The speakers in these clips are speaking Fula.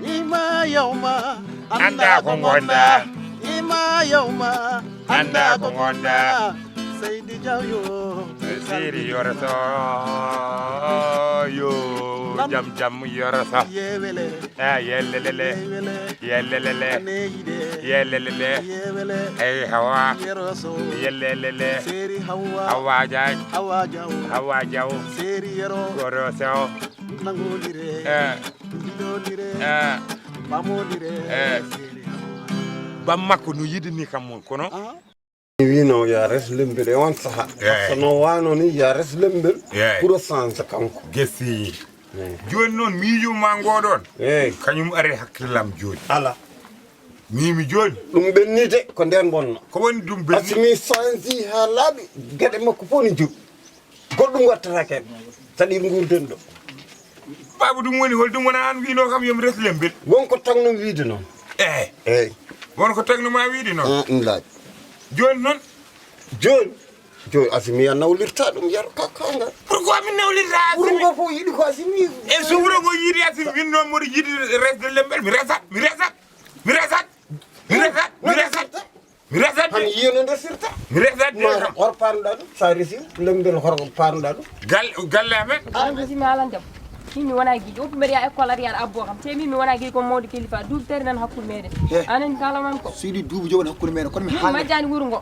Ima yauma anda ko gonda ima yauma anda ko gonda Seydi Jawyo Siri yorso yo jam yorso yewele yelelele yewele yelelele ay hawa yeroso yelelele Seri hawa hawa jaw Seri yero goroso nangolire dilolire bamolire Seri ba makko no yidini kam mon kono wino ya res lembel on saha sono wano ni ya res lembel pour sans kanko gesi joni non miijo ma godon kanyum are hakkilam joni ala mi joni dum bennite ko den bonno ko woni dum benni Assimi sanzi ha labi gede makko foni jub goddum wattata ken tadi ngurden do babu dum woni hol dum wona an wino kam yom res lembel wonko tagno wiide non wonko tagno ma wiide non laaj joni non joni Assimi ya nawlirta dum yar kakanga pourquoi mi nawlirta Assimi ko fo yidi ko Assimi e so wuro go yidi Assimi min non mo yidi resde lembel mi resat han yino de sirta mi resat hor parda dum sa resi lembel hor parda dum galle amen Assimi halan jam mi wona gidi o mari école ari ar abbo kam te mi wona gidi ko modi kilifa dub tere nan hakkul mede anen kala man ko sidi dubu jowon hakkul mede kon mi haala majjani wurgo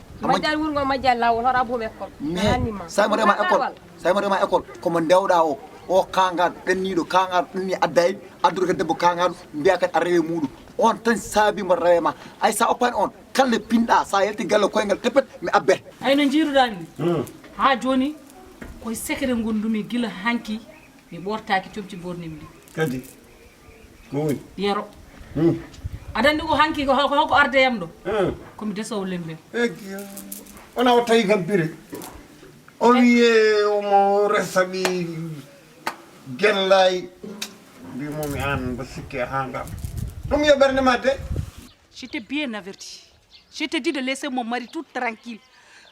majjani lawol hor abbo école mais sa mo rema école ko mo dewda o kangal bennido kangal ni adday addur ko debbo kangal biya kat arewe mudu on tan sabi mo rema ay sa opan on kalle pinda sa yelti gallo koyngal tepet mi abbe ay no jiruɗami ha joni koye secret gondumi gila hanki mi ɓortaki comci bornimi ɗi kadi ko woni yero adandi ko hanki ko hoko arde yam ɗo komi desowo lembe ona o tawi kam biri o wiye omo resaɓi gellay mbimomi an mbo sikke ha ngam ɗum yo ɓernde ma de. Je t'ai bien averti. Je te dis de laisser mon mari tout tranquille.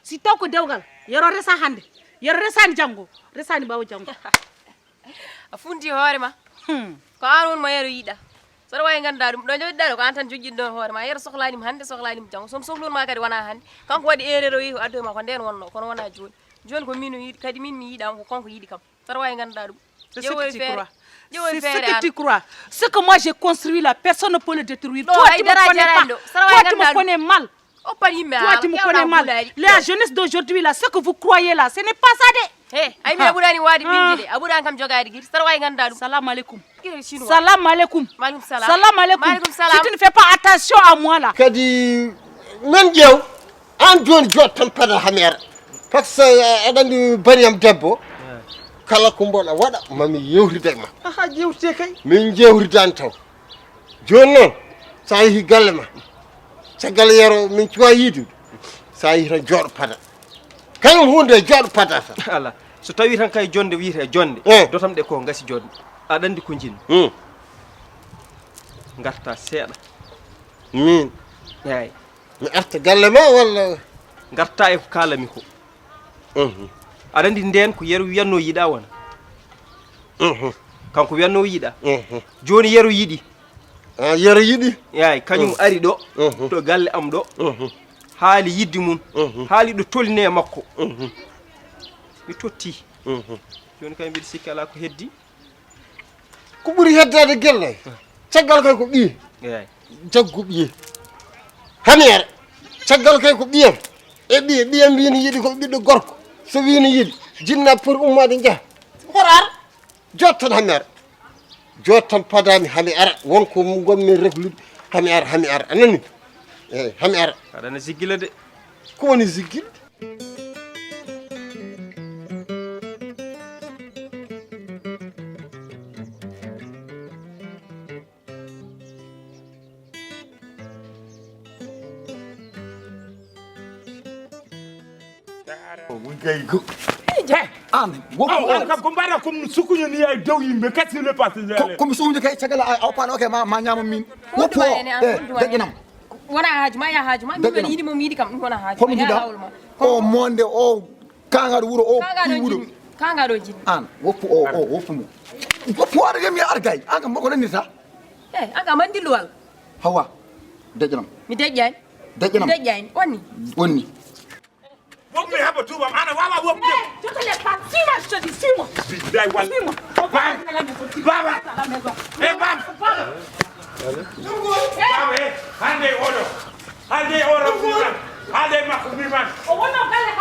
Si taw ko dewgal yero resa hande yero resani jango resani bawo jango a funti hoore ma ko an won ma yero yiɗa saɗa wawi ganduɗa ɗum ɗo joɗiɗaɗo ko an tan joƴƴinɗo hoore ma yero sohlanima hande sohlanima jango somi sohlunma kadi wona hande kanko waɗi erreur o wi ko addoyma ko nden wonno kono wona joni ko min yiɗi kadi min mi yiɗama ko konko yiɗi kam saɗa wawi ganduɗa ɗum c'est ce que tu crois. Ce que moi j'ai construit là, personne ne peut le détruire. Toi, tu me connais pas. Toi, tu me connais mal. Toi, tu me connais mal. La jeunesse d'aujourd'hui là, ce que vous croyez là, ce n'est pas ça de. Salam alaikum. Salam alaikum. Salam alaikum. Si tu ne fais pas attention à moi là. Kadi men jew an joni jottan pada hamere parce que adandi bariam debbo kala ko mbola wada mami yewride ma ha jewte kay min jewridan taw joni non sa yi galle ma caggal yero min cuwa yidude sa yi tan jooɗo pada kañum hunde jooɗo pada ta ala so tawi tan kay jonde wiite jonde dotam de ko ngasi jonde aɗa andi ko jin garta seeɗa min eyi mi arta galle ma walla garta e ko kalami ko aɗa andi nden ko yeru wiyanno yiɗa wona kanko wiyanno yiɗa joni yeru yiɗi yeru yiɗi eyi kañum ari ɗo to galle am ɗo haali yiddi mum haali ɗo tolni e makko mi totti joni kay mbiɗa sikki ala ko heddi ko ɓuuri heddade gelle caggal kay ko ɓiye eyi jaggu ɓiye hamere caggal kay ko ɓiyam e ɓiyam wino yiɗi ko ɓiɗɗo gorko so wino yiɗi jinna pour ummade jaha horar jottan hamere jottan padami hami ara wonko gonmi reflude hami ara anani eyyi hami ara aɗana siggila de ko woni siggil an woppu ko mbaɗa comme sukuño ni ay dow yimɓe qu'est-ce qui le passe komi sumde kay caggal a opano ke ma ñama min woppu o deƴƴinam wona haaju ma ya haaju ma mi woni yiɗi mom yiɗi kam ɗum wona haaju kono jiɗa o monde o kangaɗo wuuro o ɓi wuuro kangaɗo jinni an woppu o woppu mo Fuar gami argay anga mako ni sa anga man dilwal hawa dejanam mi dejjani dejjani wonni Wop me haba tuba ana wawa wop me. Je te laisse pas. Suis-moi, je te dis, suis-moi. Dai wal. Suis-moi. Baba. Eh bam. Baba, hande oro. Hande oro buran. Hande makumi man. Oh, on a